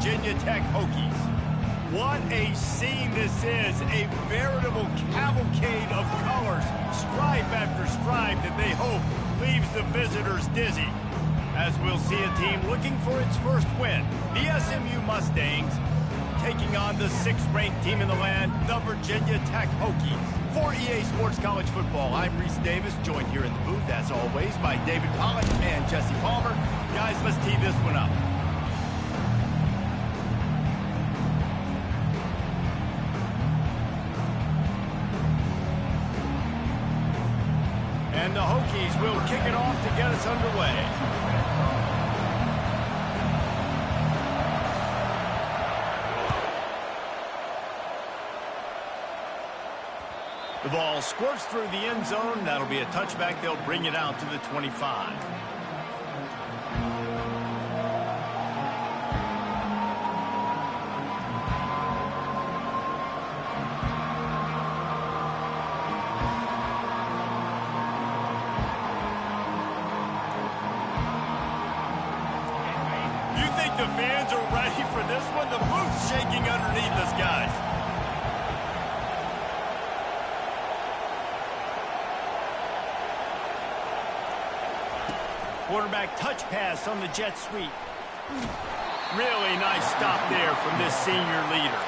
Virginia Tech Hokies. What a scene this is, a veritable cavalcade of colors, stripe after stripe that they hope leaves the visitors dizzy. As we'll see a team looking for its first win, the SMU Mustangs taking on the 6th-ranked team in the land, the Virginia Tech Hokies. For EA Sports College Football, I'm Reese Davis, joined here in the booth, as always, by David Pollock and Jesse Palmer. Guys, let's tee this one up. And the Hokies will kick it off to get us underway. The ball squirts through the end zone. That'll be a touchback. They'll bring it out to the 25. You think the fans are ready for this one? The booth's shaking underneath us, guys. Quarterback touch pass on the jet sweep. Really nice stop there from this senior leader.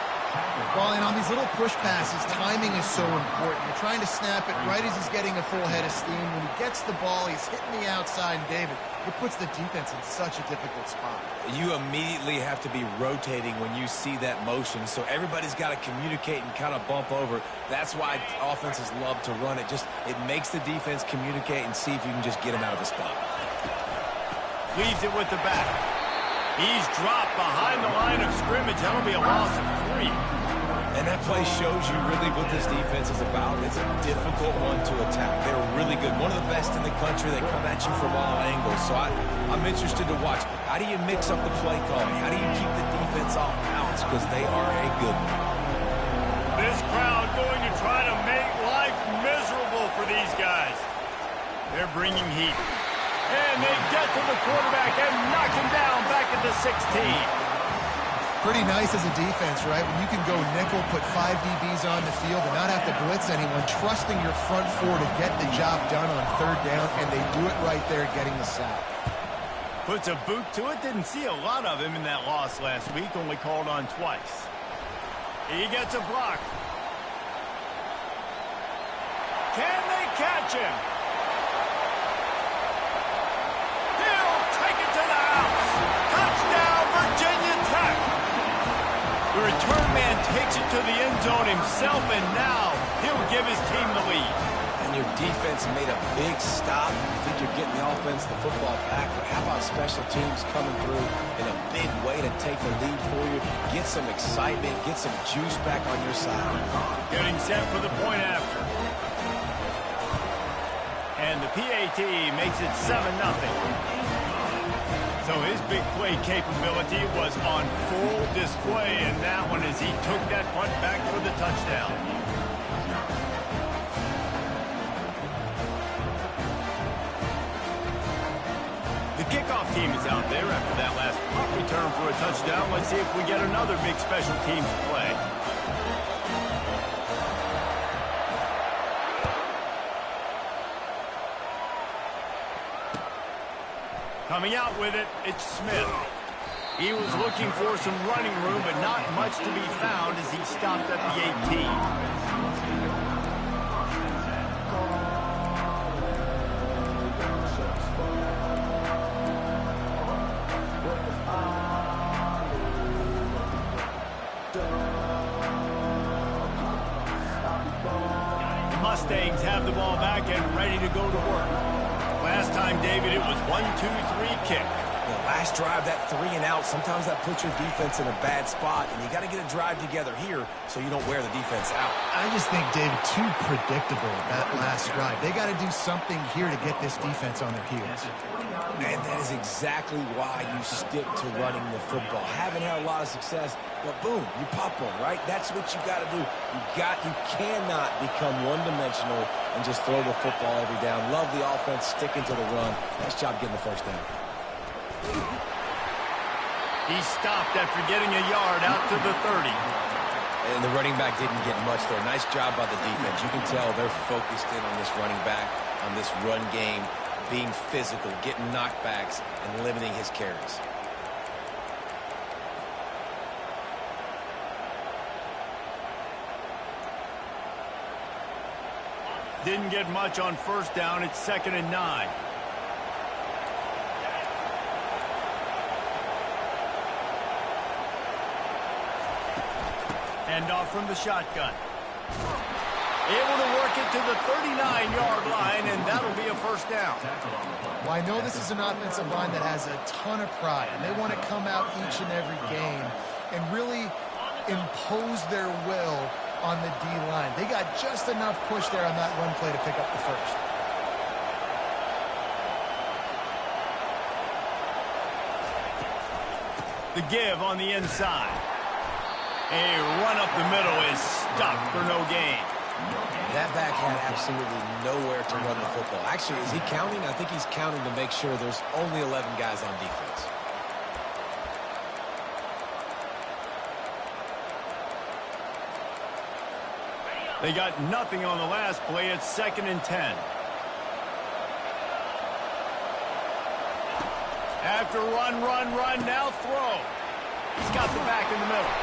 Well, and on these little push passes, timing is so important. You're trying to snap it right as he's getting a full head of steam. When he gets the ball, he's hitting the outside, and David, it puts the defense in such a difficult spot. You immediately have to be rotating when you see that motion, so everybody's got to communicate and kind of bump over. That's why offenses love to run it. It makes the defense communicate and see if you can just get him out of a spot. Leaves it with the back. He's dropped behind the line of scrimmage. That'll be a loss of 3. And that play shows you really what this defense is about. It's a difficult one to attack. They're really good. One of the best in the country. They come at you from all angles. So I'm interested to watch. How do you mix up the play calling? How do you keep the defense off balance? Because they are a good one. This crowd going to try to make life miserable for these guys. They're bringing heat. And they get to the quarterback and knock him down back at the 16. Pretty nice as a defense, right? When you can go nickel, put 5 DBs on the field and not have to blitz anyone, trusting your front 4 to get the job done on 3rd down, and they do it right there, getting the sack. Puts a boot to it. Didn't see a lot of him in that loss last week, only called on twice. He gets a block. Can they catch him? The return man takes it to the end zone himself, and now he'll give his team the lead. And your defense made a big stop. I think you're getting the offense, the football back. But how about special teams coming through in a big way to take the lead for you? Get some excitement, get some juice back on your side. Getting set for the point after. And the PAT makes it 7-0. So his big play capability was on full display in that one as he took that punt back for the touchdown. The kickoff team is out there after that last punt return for a touchdown. Let's see if we get another big special teams play. Coming out with it, it's Smith. He was looking for some running room, but not much to be found as he stopped at the 18. The Mustangs have the ball back and ready to go to work. Last time, David, it was 1-2-3 kick. The last drive, that 3 and out, sometimes that puts your defense in a bad spot, and you got to get a drive together here so you don't wear the defense out. I just think, David, too predictable that last drive. They got to do something here to get this defense on their heels. And that is exactly why you stick to running the football. Haven't had a lot of success, but boom, you pop one, right? That's what you got to do. You cannot become one-dimensional and just throw the football every down. Love the offense, sticking to the run. Nice job getting the first down. He stopped after getting a yard out to the 30. And the running back didn't get much there. Nice job by the defense. You can tell they're focused in on this running back, on this run game, being physical, getting knockbacks, and limiting his carries. Didn't get much on first down. It's 2nd and 9. Hand off from the shotgun. Able to work it to the 39-yard line, and that'll be a first down. Well, I know this is an offensive line that has a ton of pride, and they want to come out each and every game and really impose their will on the D-line. They got just enough push there on that run play to pick up the first. The give on the inside. A run up the middle is stuffed for no gain. That back had absolutely nowhere to run the football. Actually, is he counting? I think he's counting to make sure there's only 11 guys on defense. They got nothing on the last play. It's 2nd and 10. After run, now throw. He's got the back in the middle.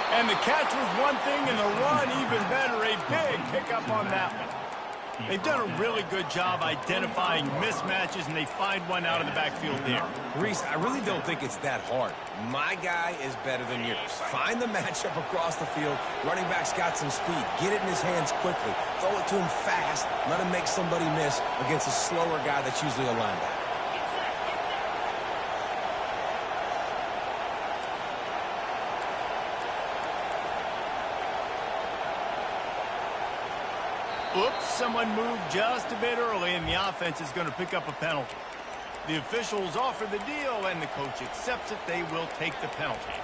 And the catch was one thing, and the run even better. A big pickup on that one. They've done a really good job identifying mismatches, and they find one out of the backfield there. Reese, I really don't think it's that hard. My guy is better than yours. Find the matchup across the field. Running back's got some speed. Get it in his hands quickly. Throw it to him fast. Let him make somebody miss against a slower guy that's usually a linebacker. Oops, someone moved just a bit early, and the offense is going to pick up a penalty. The officials offer the deal, and the coach accepts it. They will take the penalty.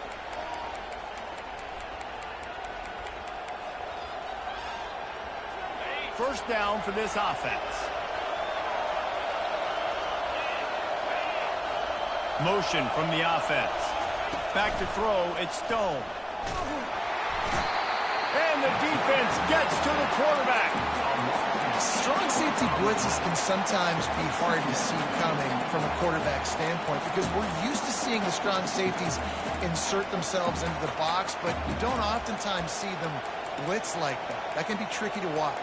First down for this offense. Motion from the offense. Back to throw, it's Stone. And the defense gets to the quarterback. Strong safety blitzes can sometimes be hard to see coming from a quarterback standpoint because we're used to seeing the strong safeties insert themselves into the box, but you don't oftentimes see them blitz like that. That can be tricky to watch.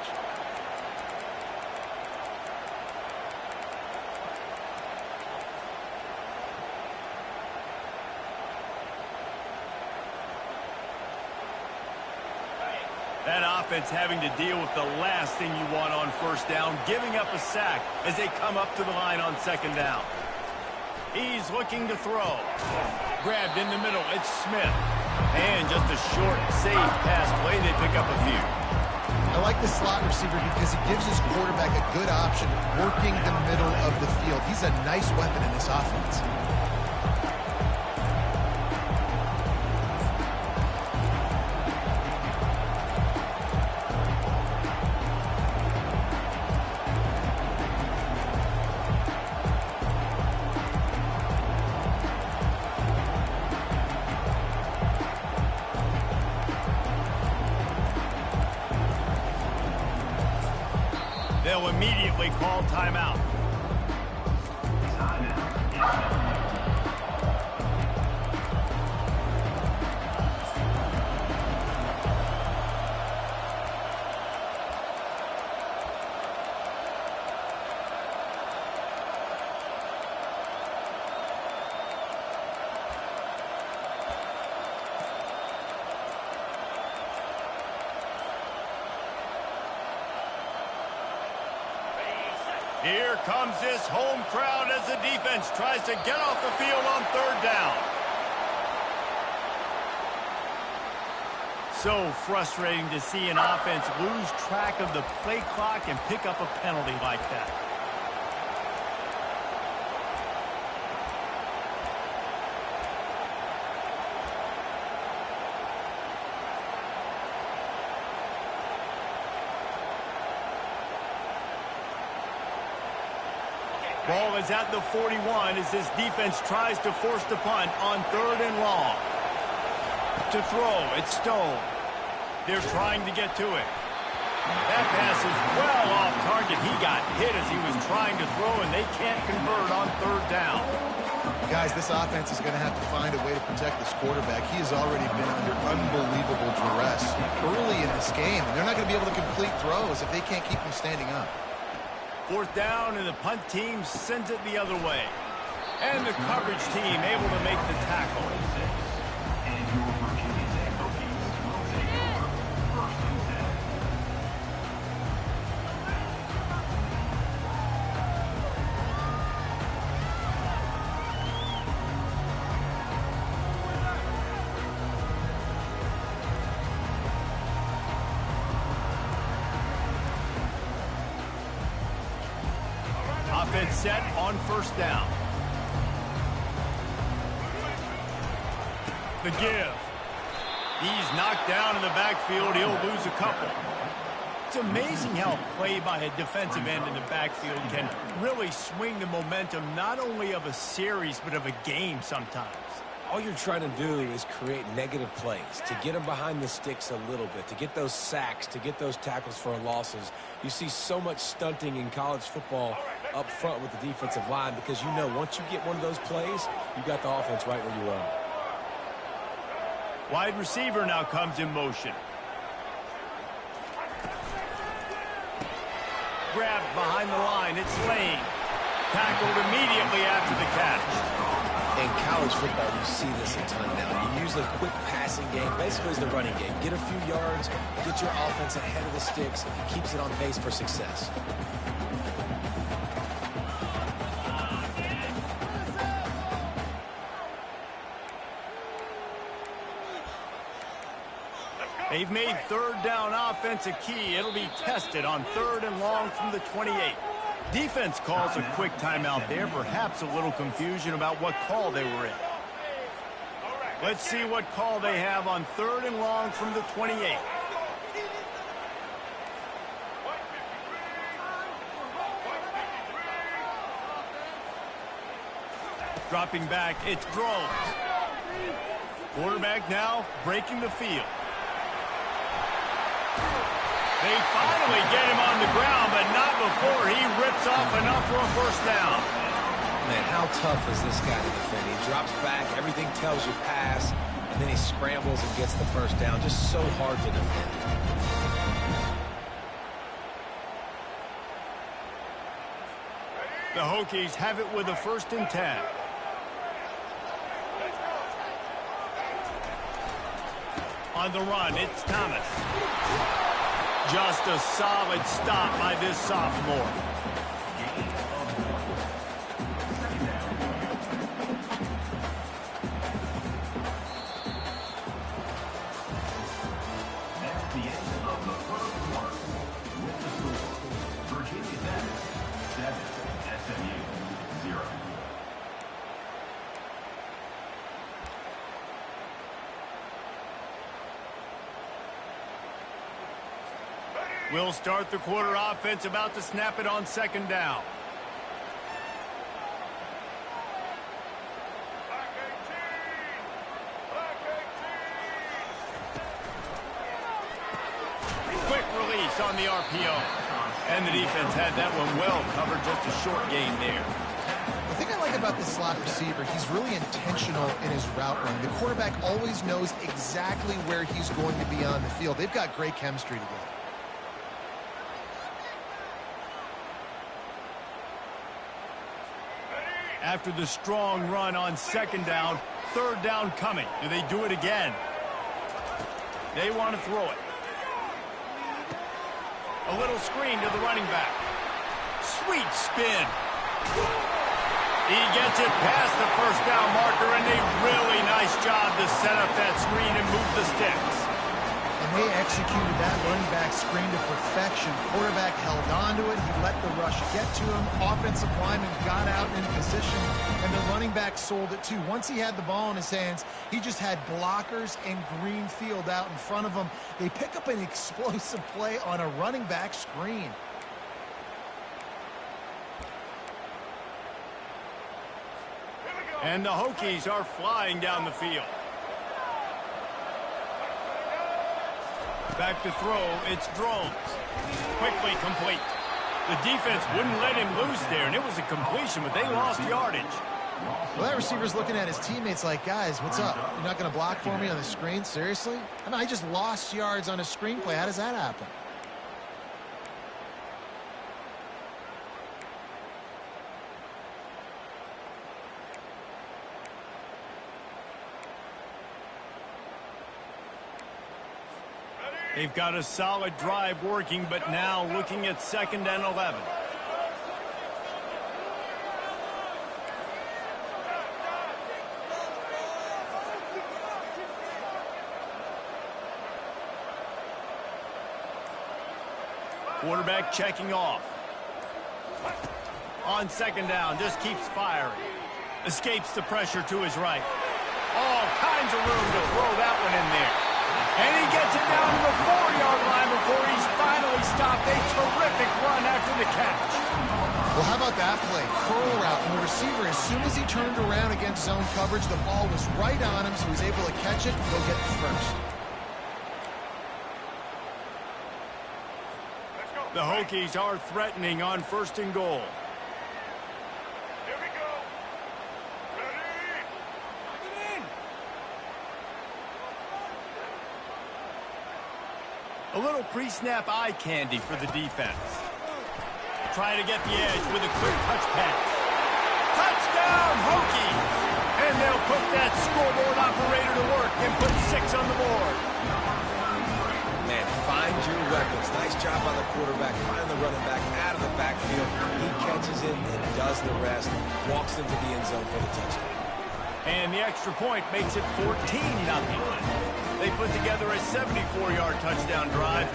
That offense having to deal with the last thing you want on first down, giving up a sack as they come up to the line on 2nd down. He's looking to throw. Grabbed in the middle, it's Smith. And just a short, safe pass play, they pick up a few. I like the slot receiver because he gives his quarterback a good option working the middle of the field. He's a nice weapon in this offense. They'll immediately call timeout. Here comes this home crowd as the defense tries to get off the field on 3rd down. So frustrating to see an offense lose track of the play clock and pick up a penalty like that. Ball is at the 41 as this defense tries to force the punt on 3rd and long. To throw, it's Stone. They're trying to get to it. That pass is well off target. He got hit as he was trying to throw, and they can't convert on 3rd down. Guys, this offense is going to have to find a way to protect this quarterback. He has already been under unbelievable duress early in this game, and they're not going to be able to complete throws if they can't keep him standing up. 4th down, and the punt team sends it the other way. And the coverage team able to make the tackle. Offense set on 1st down. The give. He's knocked down in the backfield. He'll lose a couple. It's amazing how play by a defensive end in the backfield can really swing the momentum not only of a series but of a game sometimes. All you're trying to do is create negative plays, to get them behind the sticks a little bit, to get those sacks, to get those tackles for losses. You see so much stunting in college football up front with the defensive line because you know once you get one of those plays, you got the offense right where you are. Wide receiver now comes in motion. Grabbed behind the line. It's Lane. Tackled immediately after the catch. In college football, you see this a ton now. You use a quick passing game, basically as the running game. Get a few yards, get your offense ahead of the sticks, keeps it on pace for success. They've made 3rd down offense a key. It'll be tested on 3rd and long from the 28. Defense calls a quick timeout there. Perhaps a little confusion about what call they were in. Let's see what call they have on 3rd and long from the 28. Dropping back, it's Drones. Quarterback now breaking the field. They finally get him on the ground, but not before he rips off enough for a 1st down. Man, how tough is this guy to defend? He drops back, everything tells you pass, and then he scrambles and gets the 1st down. Just so hard to defend. The Hokies have it with a 1st and 10. On the run, it's Thomas. Just a solid stop by this sophomore. That's the end of the 1st quarter. With the score, Virginia Tech 7, SMU 0. We'll start the quarter offense, about to snap it on 2nd down. Quick release on the RPO. And the defense had that one well covered, just a short gain there. The thing I like about this slot receiver, he's really intentional in his route run. The quarterback always knows exactly where he's going to be on the field. They've got great chemistry together. After the strong run on 2nd down, 3rd down coming. Do they do it again? They want to throw it. A little screen to the running back. Sweet spin. He gets it past the 1st down marker, and a really nice job to set up that screen and move the sticks. And they executed that running back screen to perfection. Quarterback held on to it. He let the rush get to him. Offensive lineman got out in position, and the running back sold it too. Once he had the ball in his hands, he just had blockers and green field out in front of him. They pick up an explosive play on a running back screen. And the Hokies are flying down the field. Back to throw, it's Drones. Quickly complete. The defense wouldn't let him loose there, and it was a completion, but they lost yardage. Well, that receiver's looking at his teammates like, guys, what's up? You're not going to block for me on the screen? Seriously? I mean, I just lost yards on a screenplay. How does that happen? They've got a solid drive working, but now looking at 2nd and 11. Quarterback checking off. On 2nd down, just keeps firing. Escapes the pressure to his right. All kinds of room to throw that one in there. And he gets it down to the 4-yard line before he's finally stopped. A terrific run after the catch. Well, how about that play? Curl route, and the receiver, as soon as he turned around against zone coverage, the ball was right on him, so he was able to catch it and go get the first. The Hokies are threatening on 1st and goal. Here we go. Ready? Get in. A little pre-snap eye candy for the defense. Try to get the edge with a quick touch pass. Touchdown, Hokies! And they'll put that scoreboard operator to work and put 6 on the board. Man, find your weapons. Nice job by the quarterback. Find the running back out of the backfield. He catches it and does the rest. Walks into the end zone for the touchdown. And the extra point makes it 14-0. They put together a 74-yard touchdown drive.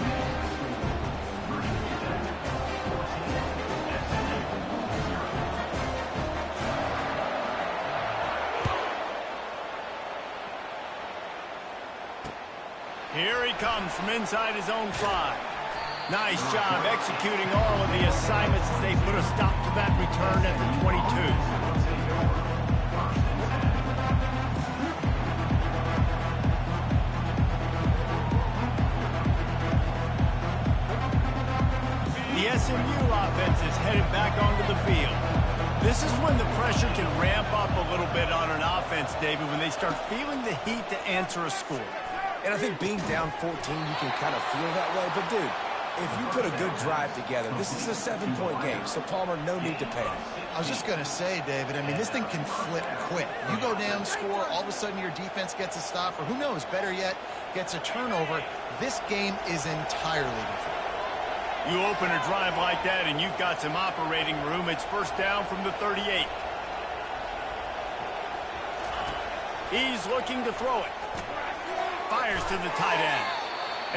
Here he comes from inside his own 5. Nice job executing all of the assignments as they put a stop to that return at the 22. The SMU offense is headed back onto the field. This is when the pressure can ramp up a little bit on an offense, David, when they start feeling the heat to answer a score. And I think being down 14, you can kind of feel that way. But, dude, if you put a good drive together, this is a 7-point game. So, Palmer, no need to panic. I was just going to say, David, I mean, this thing can flip quick. You go down, score, all of a sudden your defense gets a stop, or who knows, better yet, gets a turnover. This game is entirely different. You open a drive like that and you've got some operating room. It's 1st down from the 38. He's looking to throw it. Fires to the tight end.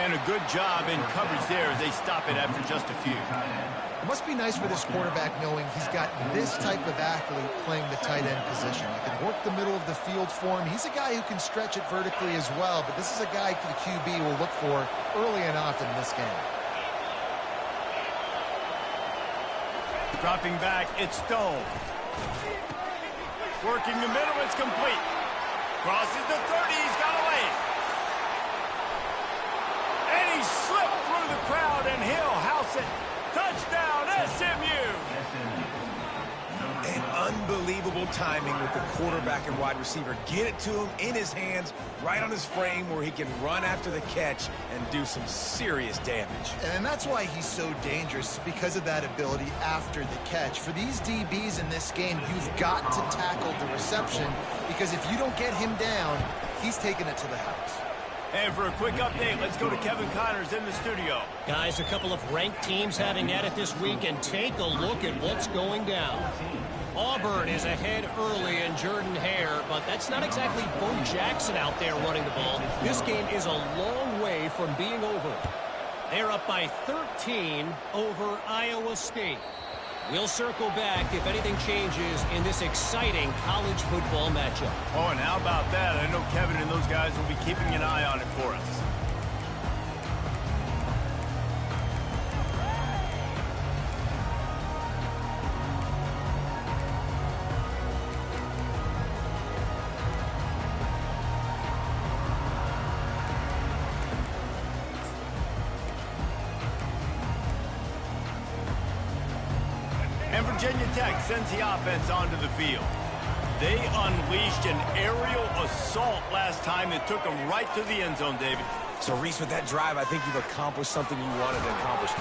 And a good job in coverage there as they stop it after just a few. It must be nice for this quarterback knowing he's got this type of athlete playing the tight end position. He can work the middle of the field for him. He's a guy who can stretch it vertically as well, but this is a guy the QB will look for early and often in this game. Dropping back, it's Stone. Working the middle, it's complete. Crosses the 30, he's got away. And he slipped through the crowd, and he'll house it. Touchdown, SMU! And unbelievable timing with the quarterback and wide receiver. Get it to him in his hands, right on his frame where he can run after the catch and do some serious damage. And that's why he's so dangerous, because of that ability after the catch. For these DBs in this game, you've got to tackle the reception, because if you don't get him down, he's taking it to the house. And for a quick update, let's go to Kevin Connors in the studio. Guys, a couple of ranked teams having at it this week, and take a look at what's going down. Auburn is ahead early in Jordan-Hare, but that's not exactly Bo Jackson out there running the ball. This game is a long way from being over. They're up by 13 over Iowa State. We'll circle back if anything changes in this exciting college football matchup. Oh, and how about that? I know Kevin and those guys will be keeping an eye on it for us. And Virginia Tech sends the offense onto the field. They unleashed an aerial assault last time that took them right to the end zone, David. So, Reese, with that drive, I think you've accomplished something you wanted to accomplish.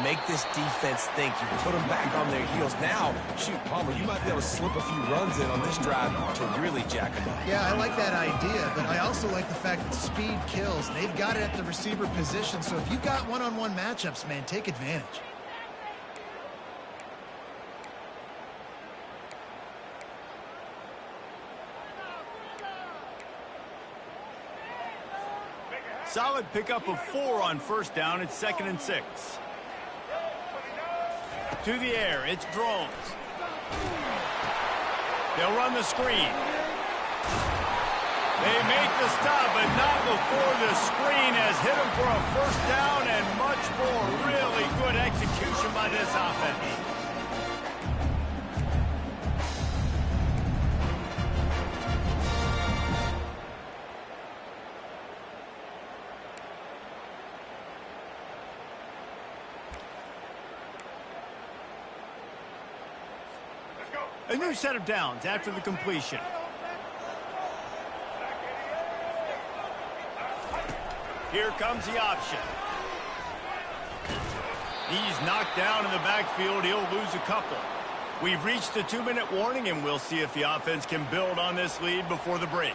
Make this defense think. You put them back on their heels. Now, shoot, Palmer, you might be able to slip a few runs in on this drive to really jack them up. Yeah, I like that idea, but I also like the fact that speed kills. They've got it at the receiver position, so if you've got one-on-one matchups, man, take advantage. Solid pickup of 4 on first down. It's 2nd and 6. To the air, it's Drones. They'll run the screen. They make the stop, but not before the screen has hit them for a first down and much more. Really good execution by this offense. A new set of downs after the completion. Here comes the option. He's knocked down in the backfield. He'll lose a couple. We've reached the 2-minute warning, and we'll see if the offense can build on this lead before the break.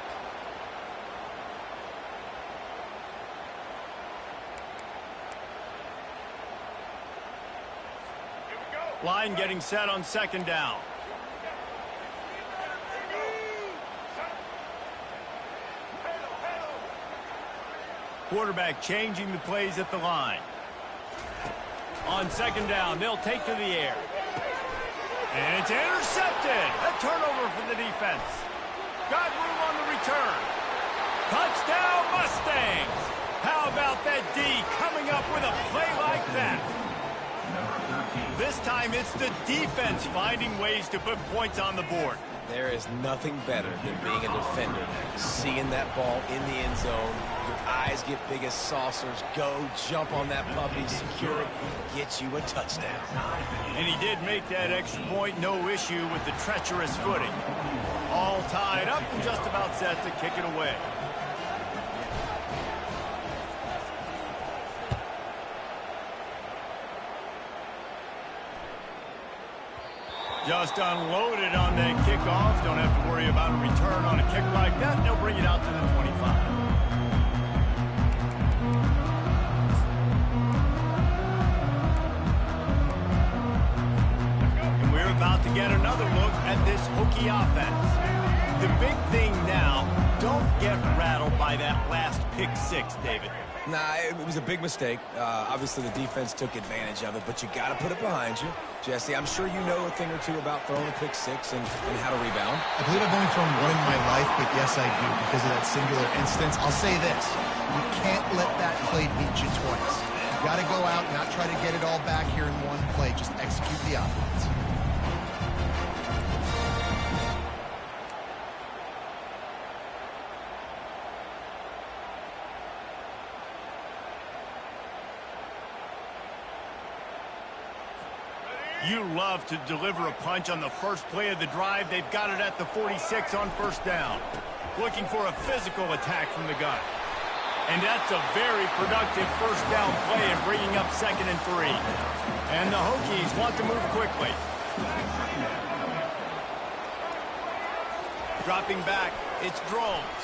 Line getting set on 2nd down. Quarterback changing the plays at the line. On 2nd down, they'll take to the air. And it's intercepted. A turnover for the defense. Got room on the return. Touchdown, Mustangs. How about that D coming up with a play like that? This time it's the defense finding ways to put points on the board. There is nothing better than being a defender. Seeing that ball in the end zone, your eyes get big as saucers. Go, jump on that puppy, secure it, get you a touchdown. And he did make that extra point, no issue with the treacherous footing. All tied up and just about set to kick it away. Just unloaded on that kickoff. Don't have to worry about a return on a kick like that. They'll bring it out to the 25. And we're about to get another look at this Hokie offense. The big thing now, don't get rattled by that last pick 6, David. Nah, it was a big mistake. Obviously, the defense took advantage of it, but you got to put it behind you. Jesse, I'm sure you know a thing or two about throwing a pick 6 and how to rebound. I believe I've only thrown one in my life, but yes, I do, because of that singular instance. I'll say this. You can't let that play beat you twice. You got to go out and not try to get it all back here in one play. Just execute the offense. You love to deliver a punch on the first play of the drive. They've got it at the 46 on first down. Looking for a physical attack from the gun. And that's a very productive first down play and bringing up 2nd and 3. And the Hokies want to move quickly. Dropping back, it's Drones.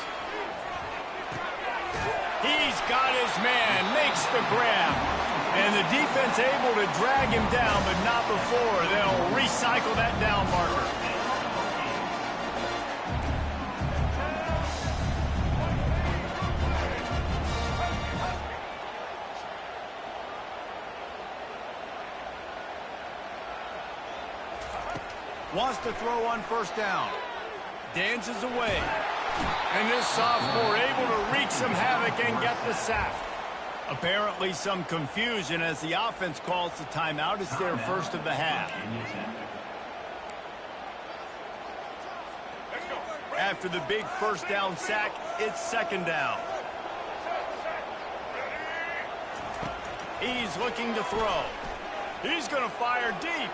He's got his man, makes the grab. And the defense able to drag him down, but not before they'll recycle that down marker. Wants to throw on first down. Dances away. And this sophomore able to wreak some havoc and get the sack. Apparently some confusion as the offense calls the timeout. It's their first of the half. After the big first down sack, it's 2nd down. He's looking to throw. He's going to fire deep.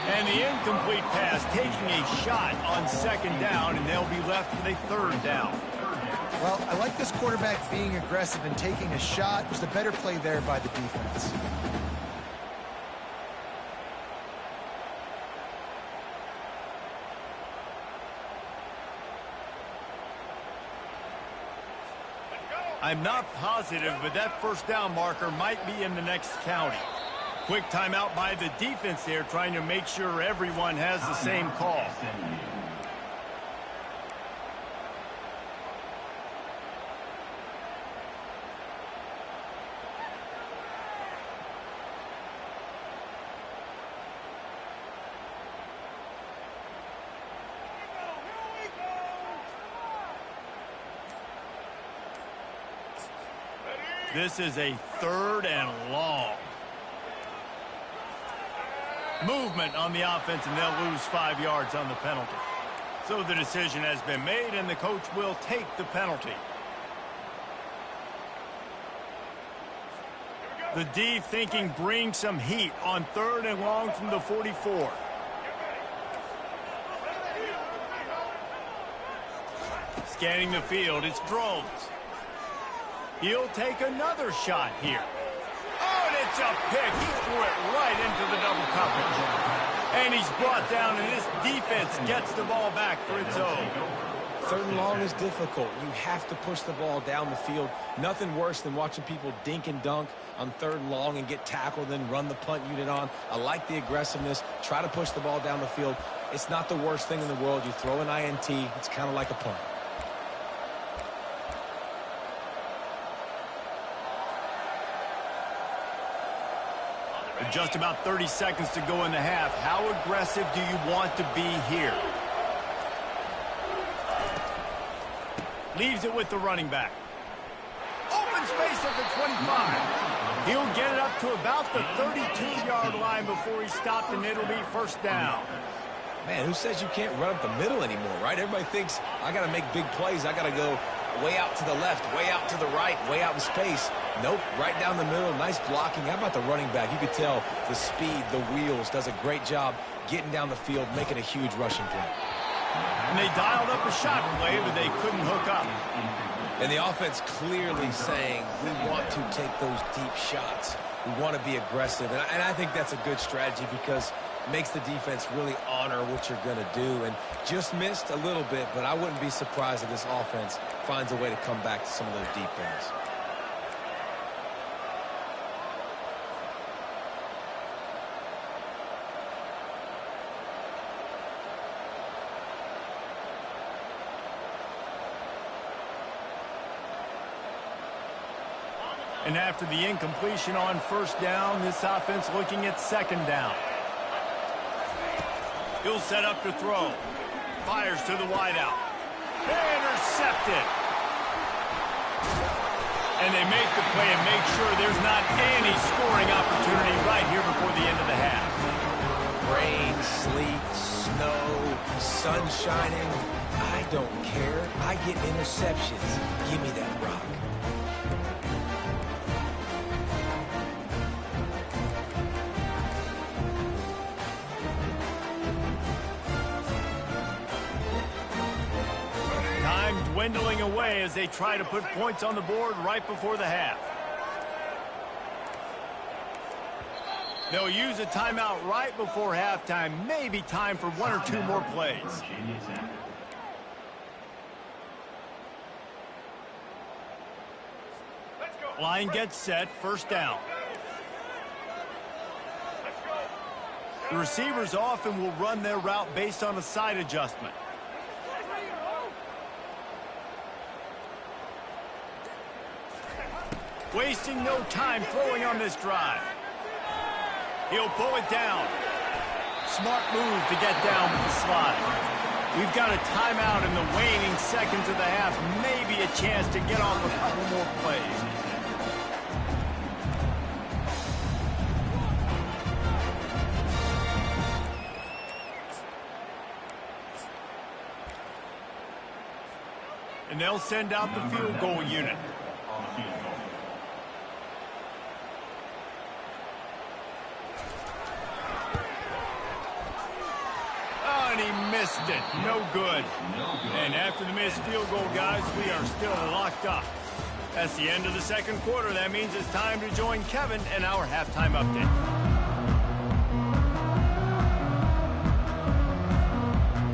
And the incomplete pass taking a shot on second down, and they'll be left with a third down. Well, I like this quarterback being aggressive and taking a shot. It was a better play there by the defense. I'm not positive, but that first down marker might be in the next county. Quick timeout by the defense there, trying to make sure everyone has the same call. This is a third and long. Movement on the offense, and they'll lose 5 yards on the penalty. So the decision has been made, and the coach will take the penalty. The D thinking bring some heat on third and long from the 44. Scanning the field, it's Drones. He'll take another shot here. Oh, and it's a pick. He threw it right into the double coverage. And he's brought down, and this defense gets the ball back for its own. Third and long is difficult. You have to push the ball down the field. Nothing worse than watching people dink and dunk on third and long and get tackled, then run the punt unit on. I like the aggressiveness. Try to push the ball down the field. It's not the worst thing in the world. You throw an INT, it's kind of like a punt. Just about 30 seconds to go in the half. How aggressive do you want to be here? Leaves it with the running back. Open space at the 25. He'll get it up to about the 32-yard line before he's stopped, and it'll be first down. Man, who says you can't run up the middle anymore, right? Everybody thinks I got to make big plays. I got to go way out to the left, way out to the right, way out in space. Nope, right down the middle. Nice blocking. How about the running back? You could tell the speed, the wheels, does a great job getting down the field, making a huge rushing play. And they dialed up a shot play, but they couldn't hook up. And the offense clearly saying, we want to take those deep shots. We want to be aggressive. And I think that's a good strategy because it makes the defense really honor what you're going to do. And just missed a little bit, but I wouldn't be surprised if this offense finds a way to come back to some of those deep things. And after the incompletion on first down, this offense looking at second down. He'll set up to throw. Fires to the wideout. Intercepted. And they make the play and make sure there's not any scoring opportunity right here before the end of the half. Rain, sleet, snow, sun shining. I don't care. I get interceptions. Give me that rock. Dwindling away as they try to put points on the board right before the half. They'll use a timeout right before halftime. Maybe time for one or two more plays. Line gets set, first down. The receivers often will run their route based on a side adjustment. Wasting no time throwing on this drive. He'll pull it down. Smart move to get down with the slide. We've got a timeout in the waning seconds of the half. Maybe a chance to get off a couple more plays. And they'll send out the field goal unit. Missed it. No good. And after the missed field goal, guys, we are still locked up. That's the end of the second quarter. That means it's time to join Kevin in our halftime update.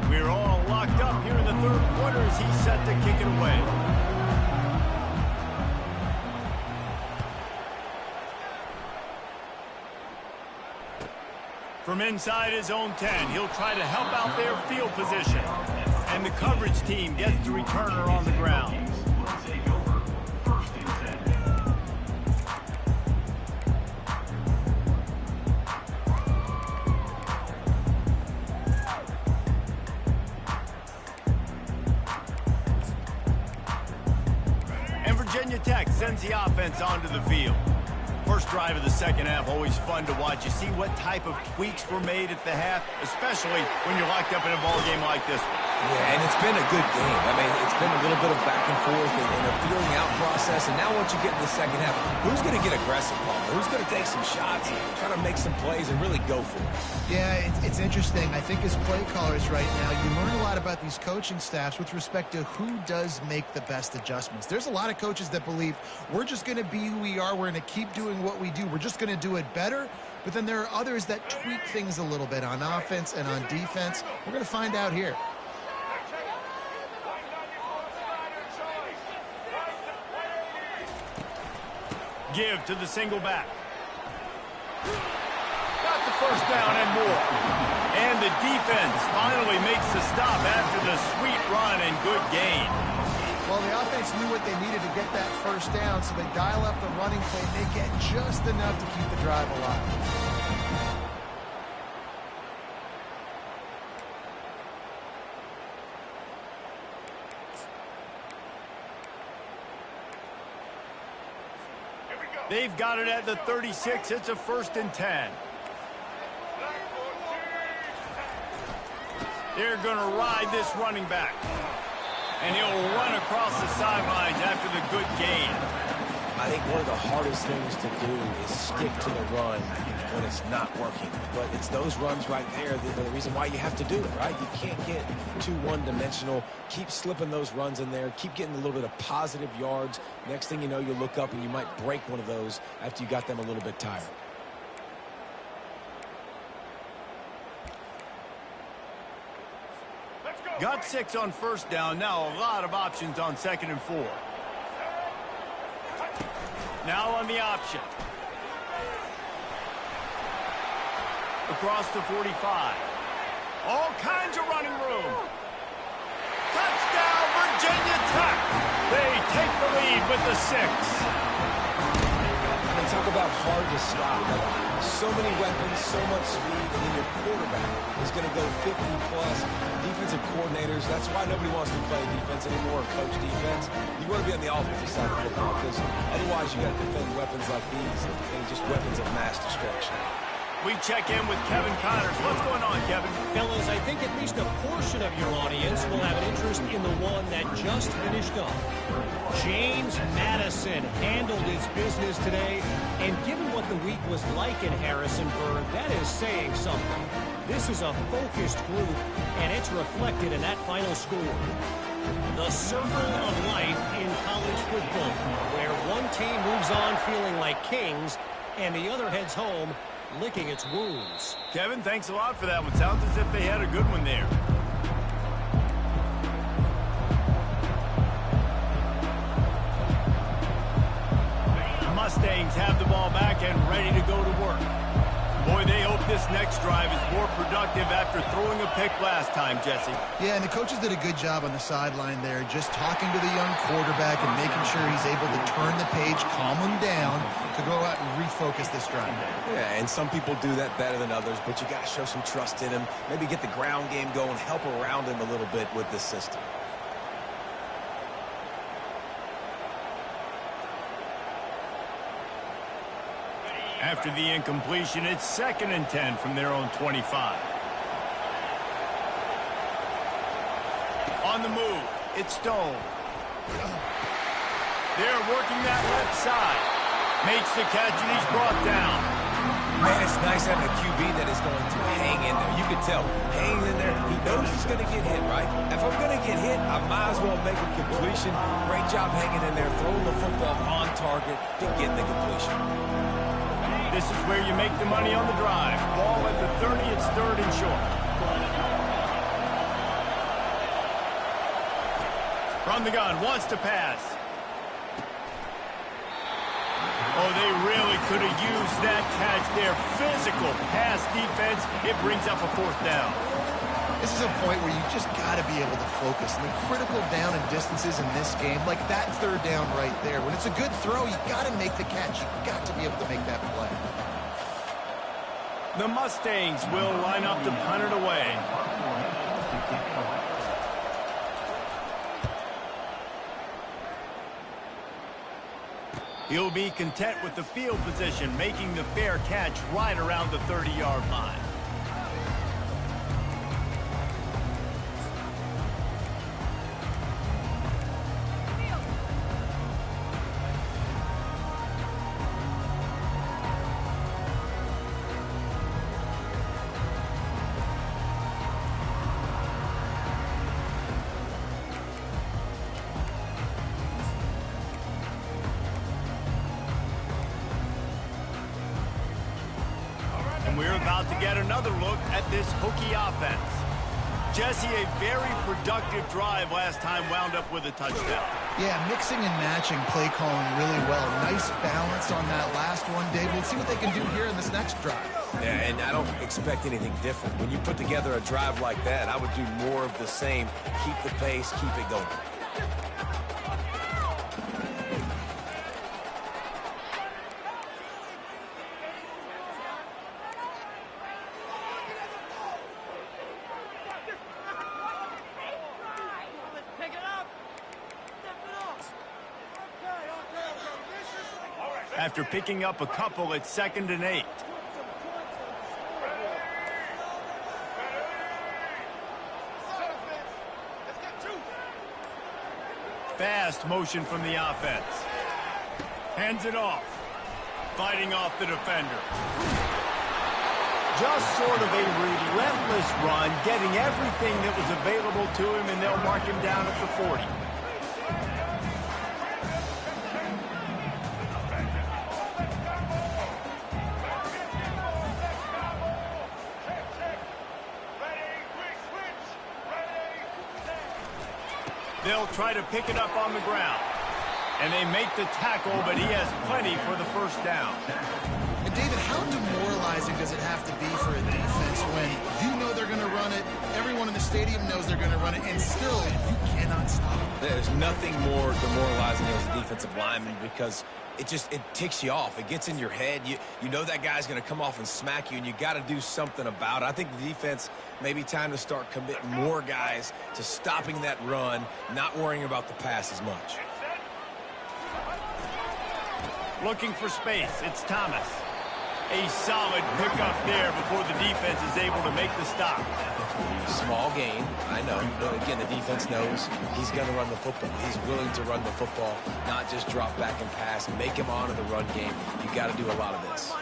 We're all locked up here in the third quarter as he's set to kick it away. From inside his own 10, he'll try to help out their field position. And the coverage team gets the returner on the ground. And Virginia Tech sends the offense onto the field. First drive of the second half, always fun to watch. You see what type of tweaks were made at the half, especially when you're locked up in a ball game like this one. Yeah, and it's been a good game. I mean, it's been a little bit of back and forth and a feeling out process. And now once you get in the second half, who's going to get aggressive, Paul? Who's going to take some shots, try to make some plays, and really go for it? Yeah, it's interesting. I think as play callers right now, you learn a lot about these coaching staffs with respect to who does make the best adjustments. There's a lot of coaches that believe we're just going to be who we are. We're going to keep doing what we do. We're just going to do it better. But then there are others that tweak things a little bit on offense and on defense. We're going to find out here. Give to the single back. Got the first down and more. And the defense finally makes the stop after the sweet run and good gain. Well, the offense knew what they needed to get that first down, so they dial up the running play. They get just enough to keep the drive alive. They've got it at the 36. It's a 1st and 10. They're going to ride this running back. And he'll run across the sidelines after the good gain. I think one of the hardest things to do is stick to the run when it's not working. But it's those runs right there that are the reason why you have to do it, right? You can't get too one-dimensional. Keep slipping those runs in there. Keep getting a little bit of positive yards. Next thing you know, you look up and you might break one of those after you got them a little bit tired. Got 6 on first down. Now a lot of options on 2nd and 4. Now on the option. Across the 45. All kinds of running room. Touchdown, Virginia Tech. They take the lead with the 6. I mean, talk about hard to stop. So many weapons, so much speed, and then your quarterback is going to go 50-plus. Defensive coordinators, that's why nobody wants to play defense anymore or coach defense. You want to be on the offensive side of football because otherwise you got to defend weapons like these and just weapons of mass destruction. We check in with Kevin Connors. What's going on, Kevin? Fellas, I think at least a portion of your audience will have an interest in the one that just finished up. James Madison handled his business today, and given what the week was like in Harrisonburg, that is saying something. This is a focused group, and it's reflected in that final score. The circle of life in college football, where one team moves on feeling like kings, and the other heads home licking its wounds. Kevin, thanks a lot for that one. Sounds as if they had a good one there. Mustangs have the ball back and ready to go to work. Boy, they hope this next drive is more productive after throwing a pick last time, Jesse. Yeah, and the coaches did a good job on the sideline there, just talking to the young quarterback and making sure he's able to turn the page, calm him down, to go out and refocus this drive. Yeah, and some people do that better than others, but you got to show some trust in him. Maybe get the ground game going, help around him a little bit with this system. After the incompletion, it's 2nd and 10 from their own 25. On the move, it's Stone. They're working that left side. Makes the catch and he's brought down. Man, it's nice having a QB that is going to hang in there. You can tell, hanging in there, he knows he's going to get hit, right? If I'm going to get hit, I might as well make a completion. Great job hanging in there, throwing the football on target and getting the completion. This is where you make the money on the drive. Ball at the 30, it's 3rd and short. From the gun, wants to pass. Oh, they really could have used that catch there. Physical pass defense. It brings up a 4th down. This is a point where you just got to be able to focus. And the critical down and distances in this game, like that 3rd down right there. When it's a good throw, you got to make the catch. You got to be able to make that play. The Mustangs will line up to punt it away. He'll be content with the field position, making the fair catch right around the 30-yard line. We're about to get another look at this Hokie offense. Jesse, a very productive drive last time, wound up with a touchdown. Yeah, mixing and matching play calling really well. Nice balance on that last one, Dave. We'll see what they can do here in this next drive. Yeah, and I don't expect anything different. When you put together a drive like that, I would do more of the same. Keep the pace, keep it going. After picking up a couple, it's 2nd and 8. Fast motion from the offense. Hands it off. Fighting off the defender. Just sort of a relentless run, getting everything that was available to him, and they'll mark him down at the 40. They'll try to pick it up on the ground. And they make the tackle, but he has plenty for the 1st down. And David, how demoralizing does it have to be for a defense when you know they're going to run it, everyone in the stadium knows they're going to run it, and still you cannot stop? There's nothing more demoralizing as a defensive lineman because it ticks you off. It gets in your head. You know that guy's going to come off and smack you, and you got to do something about it. I think the defense maybe time to start committing more guys to stopping that run, not worrying about the pass as much. Looking for space. It's Thomas. A solid pickup there before the defense is able to make the stop. Small gain, I know. But again, the defense knows he's going to run the football. He's willing to run the football, not just drop back and pass, make him honor the run game. You got to do a lot of this.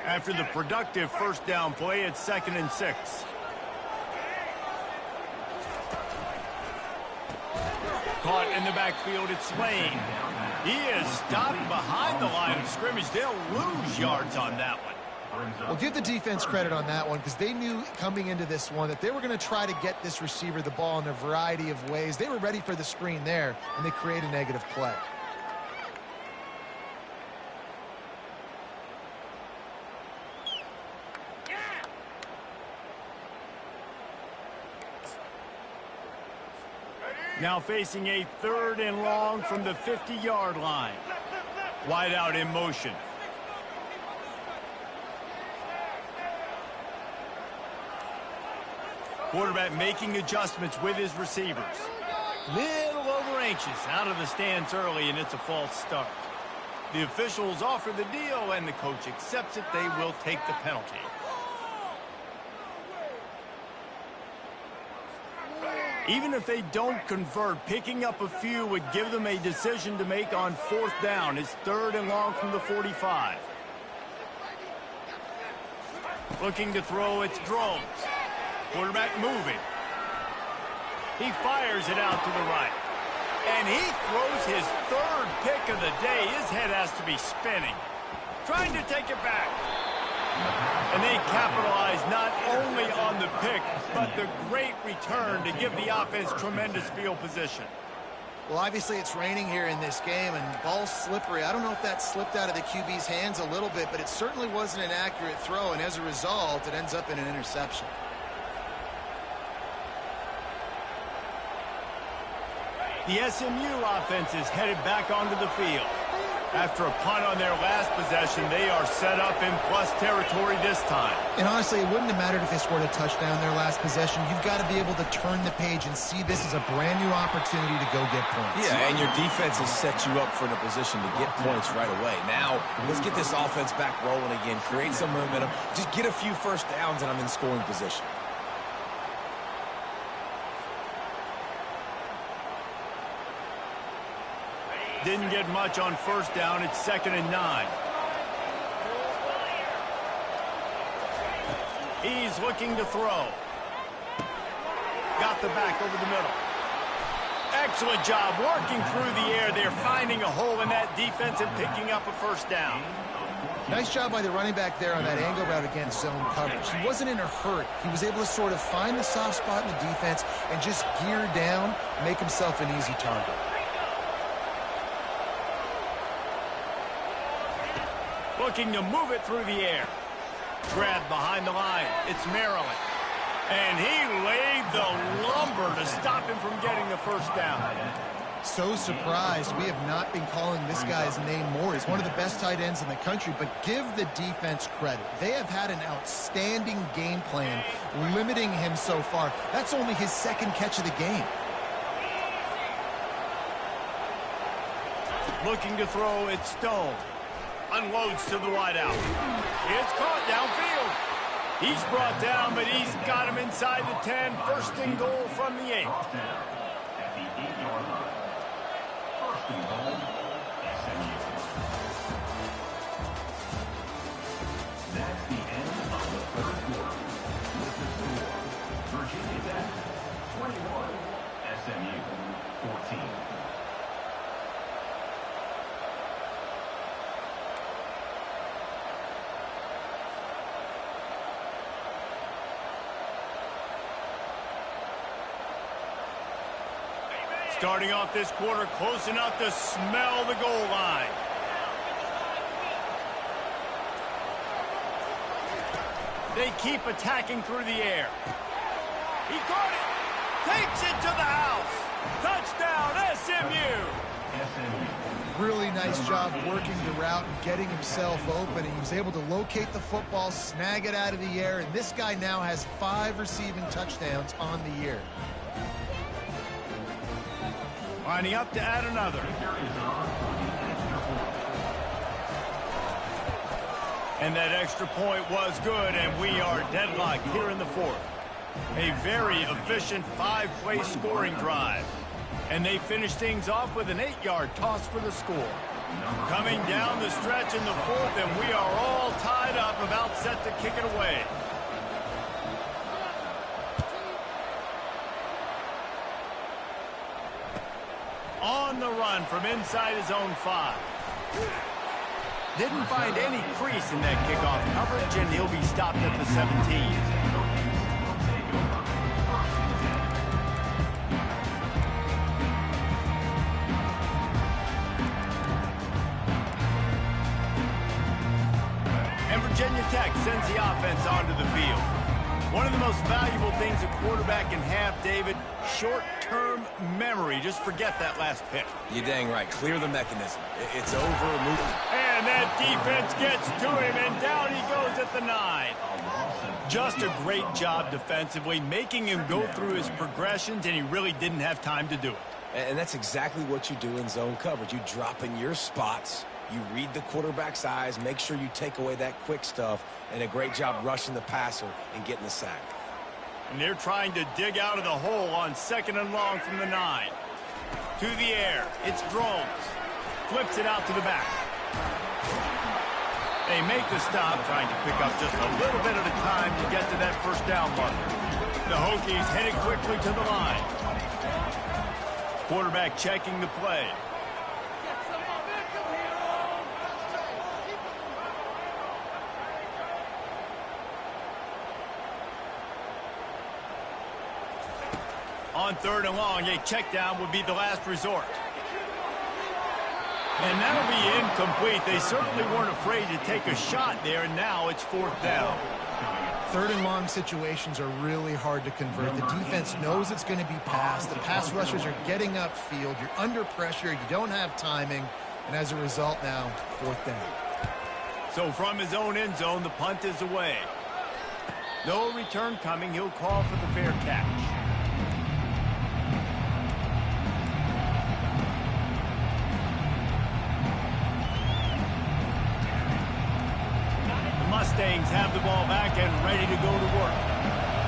After the productive 1st down play, it's 2nd and 6. Caught in the backfield, it's Lane. He is stopped behind the line of scrimmage. They'll lose yards on that one. Well, give the defense credit on that one because they knew coming into this one that they were going to try to get this receiver the ball in a variety of ways. They were ready for the screen there, and they create a negative play. Now facing a 3rd and long from the 50-yard line. Wide out in motion. Quarterback making adjustments with his receivers. Little over anxious out of the stance early, and it's a false start. The officials offer the deal, and the coach accepts it. They will take the penalty. Even if they don't convert, picking up a few would give them a decision to make on 4th down. It's 3rd and long from the 45. Looking to throw, it's Drones. Quarterback moving. He fires it out to the right. And he throws his 3rd pick of the day. His head has to be spinning. Trying to take it back. And they capitalize not only on the pick, but the great return to give the offense tremendous field position. Well, obviously it's raining here in this game, and the ball's slippery. I don't know if that slipped out of the QB's hands a little bit, but it certainly wasn't an accurate throw, and as a result, it ends up in an interception. The SMU offense is headed back onto the field. After a punt on their last possession, they are set up in plus territory this time. And honestly, it wouldn't have mattered if they scored a touchdown their last possession. You've got to be able to turn the page and see this as a brand new opportunity to go get points. Yeah, and your defense has set you up for the position to get points right away. Now, let's get this offense back rolling again, create some momentum, just get a few first downs, and I'm in scoring position. Didn't get much on 1st down. It's 2nd and 9. He's looking to throw. Got the back over the middle. Excellent job working through the air. They're finding a hole in that defense and picking up a 1st down. Nice job by the running back there on that angle route against zone coverage. He wasn't in a hurry. He was able to sort of find the soft spot in the defense and just gear down, make himself an easy target. Looking to move it through the air. Grabbed behind the line. It's Maryland. And he laid the lumber to stop him from getting the 1st down. So surprised we have not been calling this guy's name more. He's one of the best tight ends in the country, but give the defense credit. They have had an outstanding game plan limiting him so far. That's only his 2nd catch of the game. Looking to throw, it's Stone. Unloads to the wideout. It's caught downfield. He's brought down, but he's got him inside the 10. 1st and goal from the 8. At the 8-yard line. 1st and goal, SMU. That's the end of the 3rd quarter. With the score, Virginia Tech 21, SMU 14. Starting off this quarter close enough to smell the goal line. They keep attacking through the air. He caught it. Takes it to the house. Touchdown, SMU. Really nice job working the route and getting himself open. He was able to locate the football, snag it out of the air, and this guy now has 5 receiving touchdowns on the year. Lining up to add another. And that extra point was good, and we are deadlocked here in the 4th. A very efficient 5-play scoring drive. And they finish things off with an 8-yard toss for the score. Coming down the stretch in the 4th, and we are all tied up, about set to kick it away. On the run from inside his own 5. Didn't find any crease in that kickoff coverage, and he'll be stopped at the 17. And Virginia Tech sends the offense onto the field. One of the most valuable things a quarterback can have, David, short-term memory. Just forget that last pick. You're dang right. Clear the mechanism. It's over. Move. And that defense gets to him, and down he goes at the 9. Just a great job defensively, making him go through his progressions, and he really didn't have time to do it. And that's exactly what you do in zone coverage. You drop in your spots. You read the quarterback's eyes, make sure you take away that quick stuff, and a great job rushing the passer and getting the sack. And they're trying to dig out of the hole on 2nd and long from the 9. To the air. It's Drones. Flips it out to the back. They make the stop, trying to pick up just a little bit at a time to get to that first down marker. The Hokies headed quickly to the line. Quarterback checking the play. On 3rd and long, a check down would be the last resort. And that'll be incomplete. They certainly weren't afraid to take a shot there, and now it's 4th down. 3rd and long situations are really hard to convert. The defense knows it's going to be passed. The pass rushers are getting upfield. You're under pressure. You don't have timing. And as a result now, 4th down. So from his own end zone, the punt is away. No return coming. He'll call for the fair catch. Mustangs have the ball back and ready to go to work.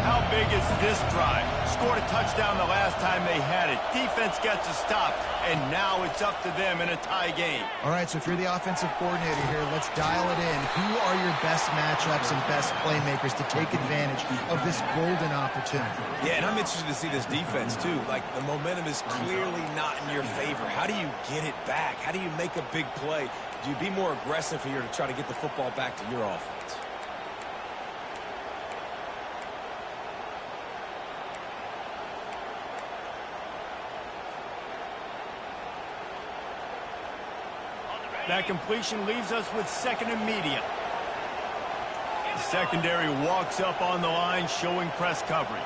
How big is this drive? Scored a touchdown the last time they had it. Defense gets a stop, and now it's up to them in a tie game. All right, so if you're the offensive coordinator here, let's dial it in. Who are your best matchups and best playmakers to take advantage of this golden opportunity? Yeah, and I'm interested to see this defense, too. Like, the momentum is clearly not in your favor. How do you get it back? How do you make a big play? Do you be more aggressive here to try to get the football back to your offense? That completion leaves us with 2nd and medium. The secondary walks up on the line, showing press coverage.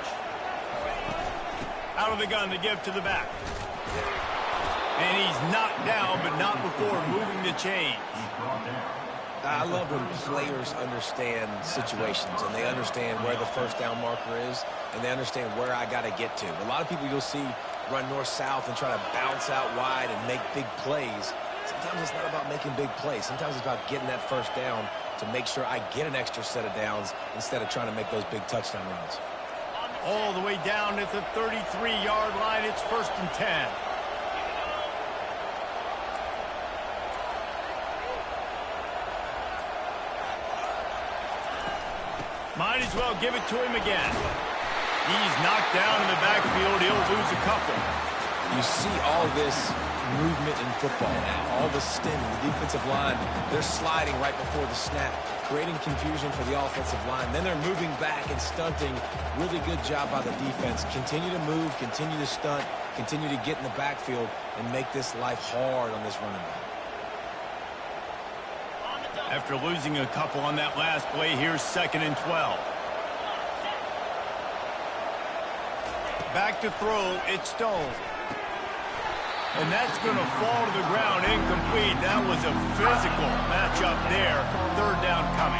Out of the gun to give to the back. And he's knocked down, but not before moving the chains. I love when players understand situations and they understand where the first down marker is and they understand where I got to get to. A lot of people you'll see run north-south and try to bounce out wide and make big plays. Sometimes it's not about making big plays. Sometimes it's about getting that first down to make sure I get an extra set of downs instead of trying to make those big touchdown runs. All the way down at the 33-yard line, it's 1st and 10. Might as well give it to him again. He's knocked down in the backfield. He'll lose a couple. You see all this movement in football now. All the stemming, the defensive line, they're sliding right before the snap, creating confusion for the offensive line. Then they're moving back and stunting. Really good job by the defense. Continue to move, continue to stunt, continue to get in the backfield and make this life hard on this running back. After losing a couple on that last play, here's 2nd and 12. Back to throw, it's Stone. And that's going to fall to the ground, incomplete. That was a physical matchup there. 3rd down coming.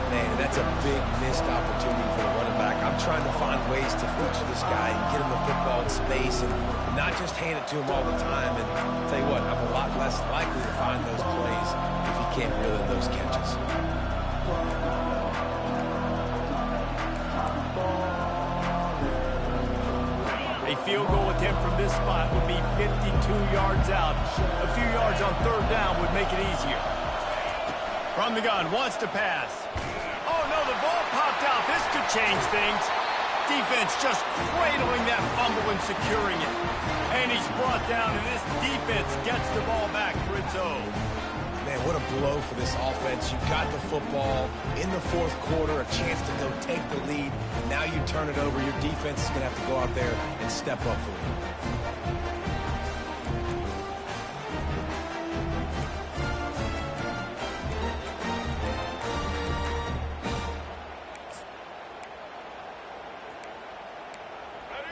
Man, that's a big missed opportunity for the running back. I'm trying to find ways to feature this guy and get him the football in space and not just hand it to him all the time. And I'll tell you what, I'm a lot less likely to find those plays if he can't reel in those catches. A field goal attempt from this spot would be 52 yards out. A few yards on 3rd down would make it easier. From the gun, wants to pass. Oh, no, the ball popped out. This could change things. Defense just cradling that fumble and securing it. And he's brought down, and this defense gets the ball back for its own. Man, what a blow for this offense. You got the football in the 4th quarter, a chance to go take the lead. Now you turn it over. Your defense is going to have to go out there and step up for you.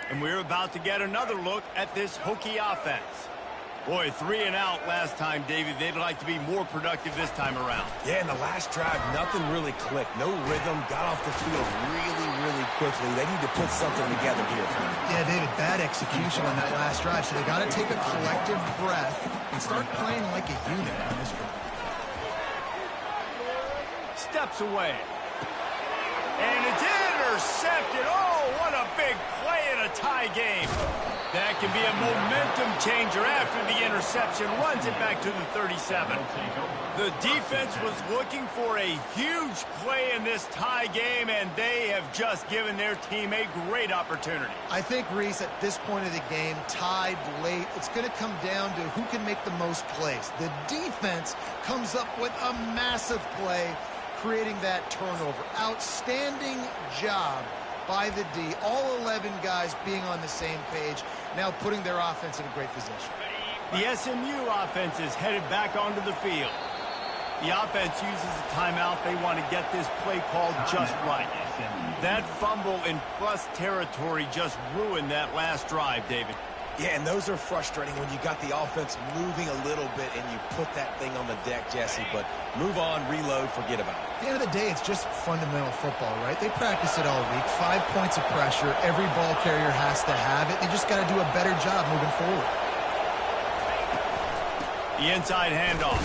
And we're about to get another look at this Hokie offense. Boy, 3 and out last time, David. They'd like to be more productive this time around. Yeah, in the last drive, nothing really clicked. No rhythm, got off the field really quickly. They need to put something together here. Yeah, David, bad execution on that last drive, so they got to take a collective breath and start playing like a unit on this one. Steps away. And it's intercepted. Oh, what a big play in a tie game. That can be a momentum changer after the interception. Runs it back to the 37. The defense was looking for a huge play in this tie game, and they have just given their team a great opportunity. I think, Reese, at this point of the game, tied late, it's going to come down to who can make the most plays. The defense comes up with a massive play, creating that turnover. Outstanding job by the D. All 11 guys being on the same page, now putting their offense in a great position. The SMU offense is headed back onto the field. The offense uses a timeout. They want to get this play called just right. That fumble in plus territory just ruined that last drive, David. Yeah, and those are frustrating when you got the offense moving a little bit and you put that thing on the deck, Jesse. But move on, reload, forget about it. At the end of the day, it's just fundamental football, right? They practice it all week. 5 points of pressure. Every ball carrier has to have it. They just got to do a better job moving forward. The inside handoff.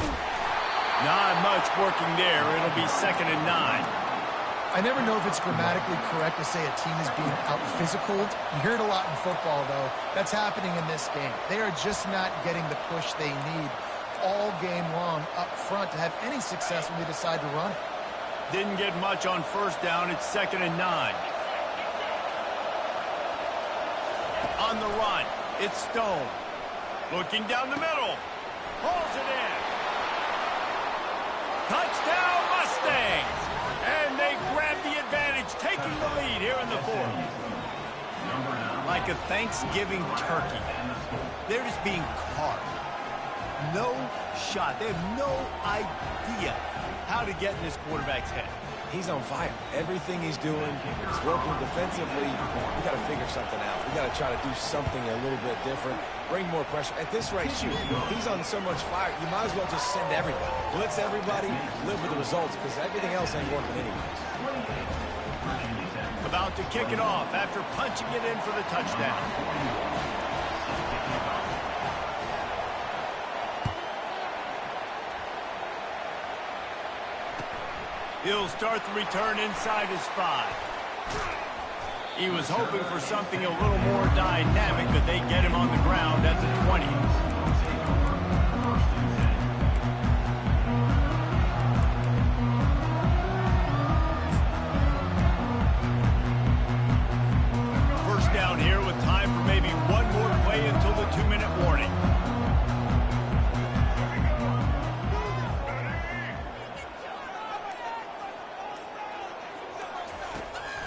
Not much working there. It'll be 2nd and 9. I never know if it's grammatically correct to say a team is being out-physicaled. You hear it a lot in football, though. That's happening in this game. They are just not getting the push they need all game long up front to have any success when they decide to run it. Didn't get much on 1st down. It's 2nd and 9. On the run, it's Stone. Looking down the middle. Pulls it in. Touchdown Mustangs! And they grab the advantage, taking the lead here in the 4th. Like a Thanksgiving turkey. They're just being carved. No shot. They have no idea how to get in this quarterback's head. He's on fire. Everything he's doing is working defensively. We got to figure something out. We got to try to do something a little bit different. Bring more pressure. At this rate, shoot, he's on so much fire, you might as well just send everybody. Blitz everybody, live with the results, because everything else ain't working anyways. About to kick it off after punching it in for the touchdown. He'll start the return inside his 5. He was hoping for something a little more dynamic, but they get him on the ground at the 20. First down here with time for maybe one more play until the 2-minute warning.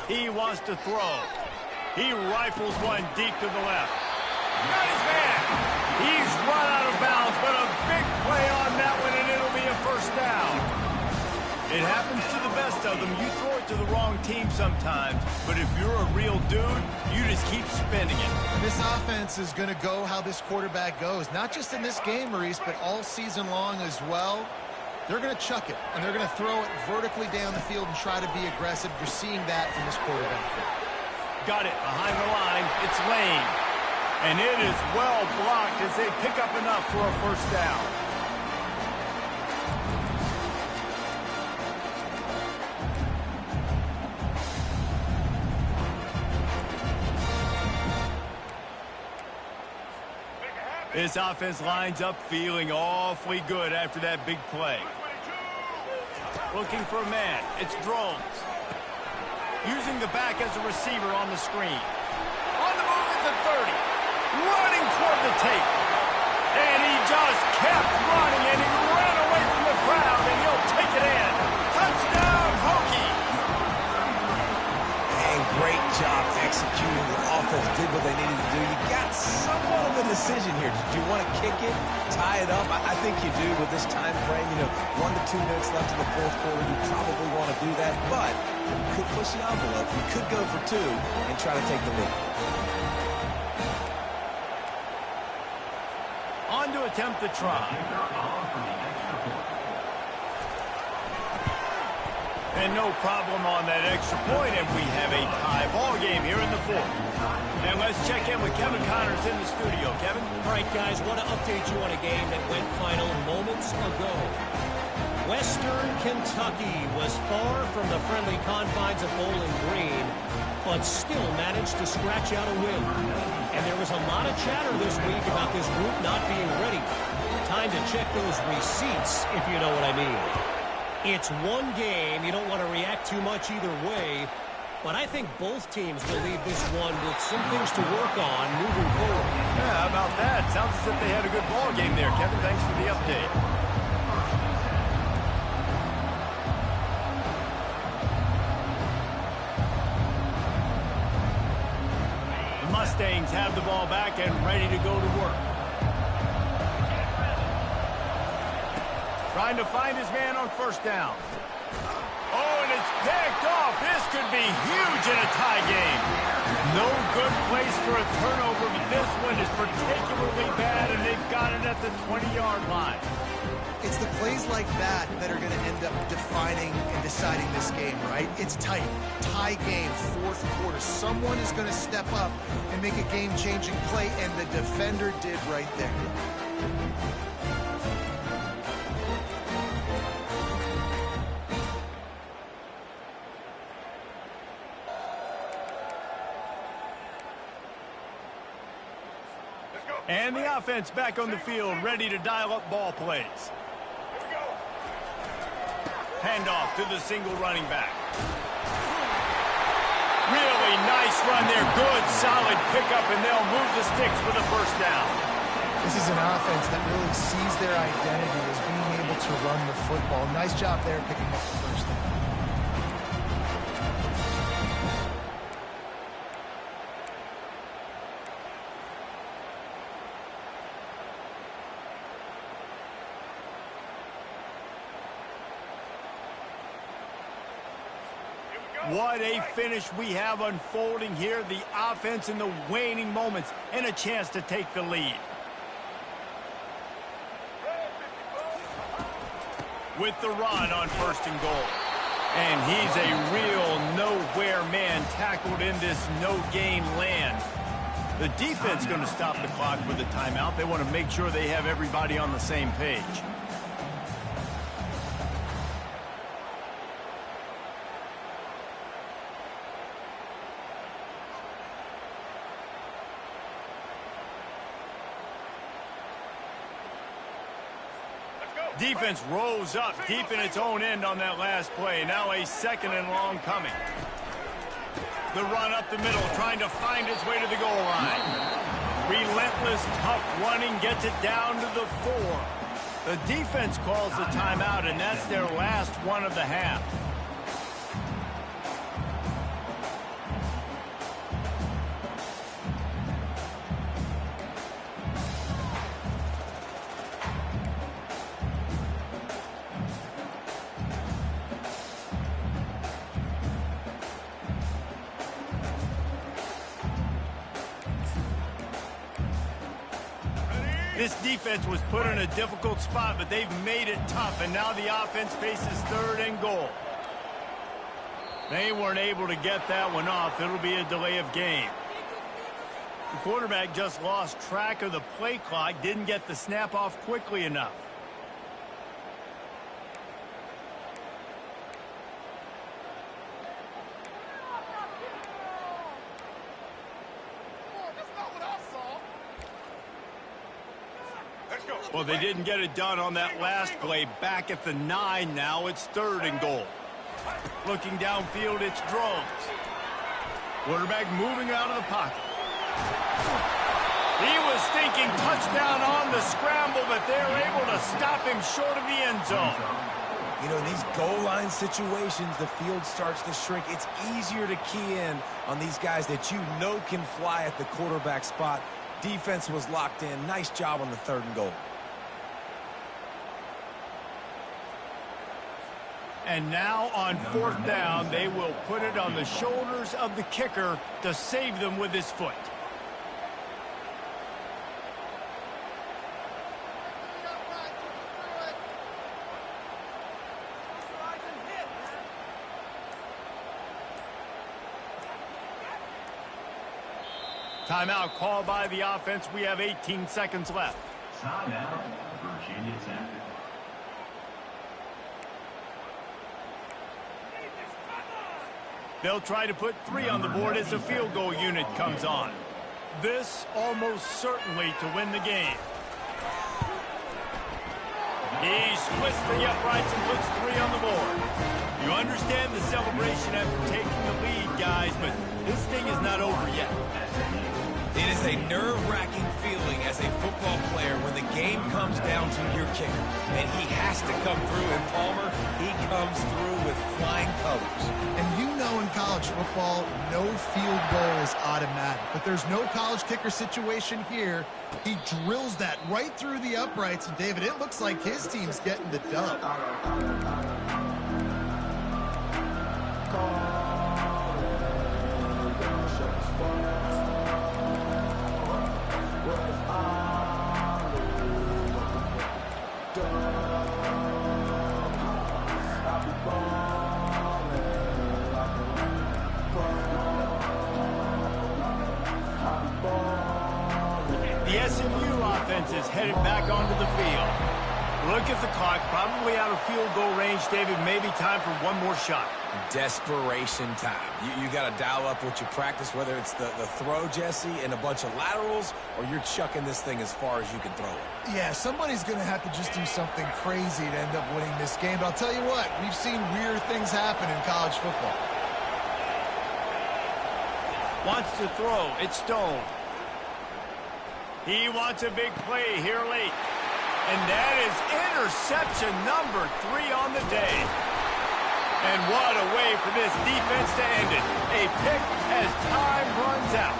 He wants to throw. He rifles one deep to the left. Got his man. He's run out of bounds, but a big play on that one, and it'll be a 1st down. It happens to the best of them. You throw it to the wrong team sometimes, but if you're a real dude, you just keep spinning it. This offense is going to go how this quarterback goes, not just in this game, Maurice, but all season long as well. They're going to chuck it, and they're going to throw it vertically down the field and try to be aggressive. You're seeing that from this quarterback. Got it behind the line. It's Lane. And it is well blocked as they pick up enough for a 1st down. This offense lines up feeling awfully good after that big play. Looking for a man. It's Drones. Using the back as a receiver on the screen. On the move at the 30. Running toward the tape. And he just kept running, and he ran away from the crowd, and he'll take it in. Touchdown, Hokie! And great job executing. The offense did what they needed to do. You got somewhat of a decision here. Do you want to kick it, tie it up? I think you do with this time frame. 1 to 2 minutes left in the 4th quarter. You probably want to do that, but you could push the envelope. You could go for 2 and try to take the lead. On to attempt the try. And no problem on that extra point, and we have a tie ball game here in the 4th. And let's check in with Kevin Connors in the studio. Kevin? All right, guys, want to update you on a game that went final moments ago. Western Kentucky was far from the friendly confines of Bowling Green, but still managed to scratch out a win. And there was a lot of chatter this week about this group not being ready. Time to check those receipts, if you know what I mean. It's one game. You don't want to react too much either way, but I think both teams will leave this one with some things to work on moving forward. Yeah, how about that? Sounds as if they had a good ball game there, Kevin. Thanks for the update. The Mustangs have the ball back and ready to go to work. Trying to find his man on first down. Oh, and it's picked off. This could be huge in a tie game. No good place for a turnover, but this one is particularly bad, and they've got it at the 20-yard line. It's the plays like that that are going to end up defining and deciding this game, right? It's tight. Tie game, fourth quarter. Someone is going to step up and make a game-changing play, and the defender did right there. And the offense back on the field, ready to dial up ball plays. Handoff to the single running back. Really nice run there. Good, solid pickup, and they'll move the sticks for the first down. This is an offense that really sees their identity as being able to run the football. Nice job there picking up the first down. What a finish we have unfolding here. The offense in the waning moments and a chance to take the lead. With the run on first and goal. And he's a real nowhere man tackled in this no-gain land. The defense going to stop the clock with a timeout. They want to make sure they have everybody on the same page. Defense rose up deep in its own end on that last play. Now a second and long coming. The run up the middle, trying to find its way to the goal line. Relentless, tough running, gets it down to the 4. The defense calls the timeout, and that's their last one of the half. This defense was put in a difficult spot, but they've made it tough, and now the offense faces third and goal. They weren't able to get that one off. It'll be a delay of game. The quarterback just lost track of the play clock, didn't get the snap off quickly enough. Well, they didn't get it done on that last play. Back at the 9 now, it's third and goal. Looking downfield, it's Drones. Quarterback moving out of the pocket. He was thinking touchdown on the scramble, but they're able to stop him short of the end zone. You know, in these goal line situations, the field starts to shrink. It's easier to key in on these guys that you know can fly at the quarterback spot. Defense was locked in. Nice job on the third and goal. And now on fourth down, they will put it on the shoulders of the kicker to save them with his foot. Timeout called by the offense. We have 18 seconds left. Timeout, Virginia Tech. They'll try to put 3 on the board as the field goal unit comes on. This almost certainly to win the game. He splits the uprights and puts 3 on the board. You understand the celebration after taking the lead, guys, but this thing is not over yet. It is a nerve-wracking feeling as a football player when the game comes down to your kicker. And he has to come through. And Palmer, he comes through with flying colors. And you know in college football, no field goal is automatic. But there's no college kicker situation here. He drills that right through the uprights. And, David, it looks like his team's getting the dub. The SMU offense is headed back onto the field. Look at the clock, probably out of field goal range, David. Maybe time for one more shot. Desperation time. You got to dial up what you practice, whether it's the throw, Jesse, and a bunch of laterals, or you're chucking this thing as far as you can throw it. Yeah, somebody's going to have to just do something crazy to end up winning this game. But I'll tell you what, we've seen weird things happen in college football. Wants to throw. It's Stone. He wants a big play here late. And that is interception number 3 on the day. And what a way for this defense to end it. A pick as time runs out.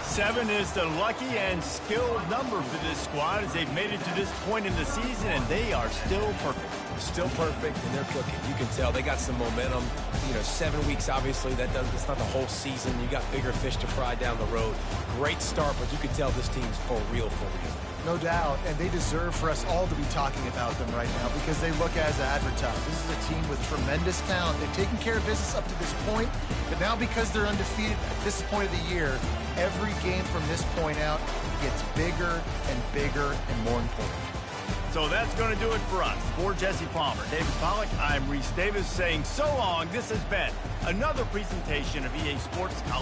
Seven is the lucky and skilled number for this squad as they've made it to this point in the season, and they are still perfect. Still perfect, and they're cooking. You can tell they got some momentum. You know, 7 weeks, obviously, it's not the whole season. You got bigger fish to fry down the road. Great start, but you can tell this team's for real, for real. No doubt, and they deserve for us all to be talking about them right now because they look as advertised. This is a team with tremendous talent. They've taken care of business up to this point, but now because they're undefeated at this point of the year, every game from this point out gets bigger and bigger and more important. So that's going to do it for us. For Jesse Palmer, David Pollack, I'm Reese Davis saying so long. This has been another presentation of EA Sports College.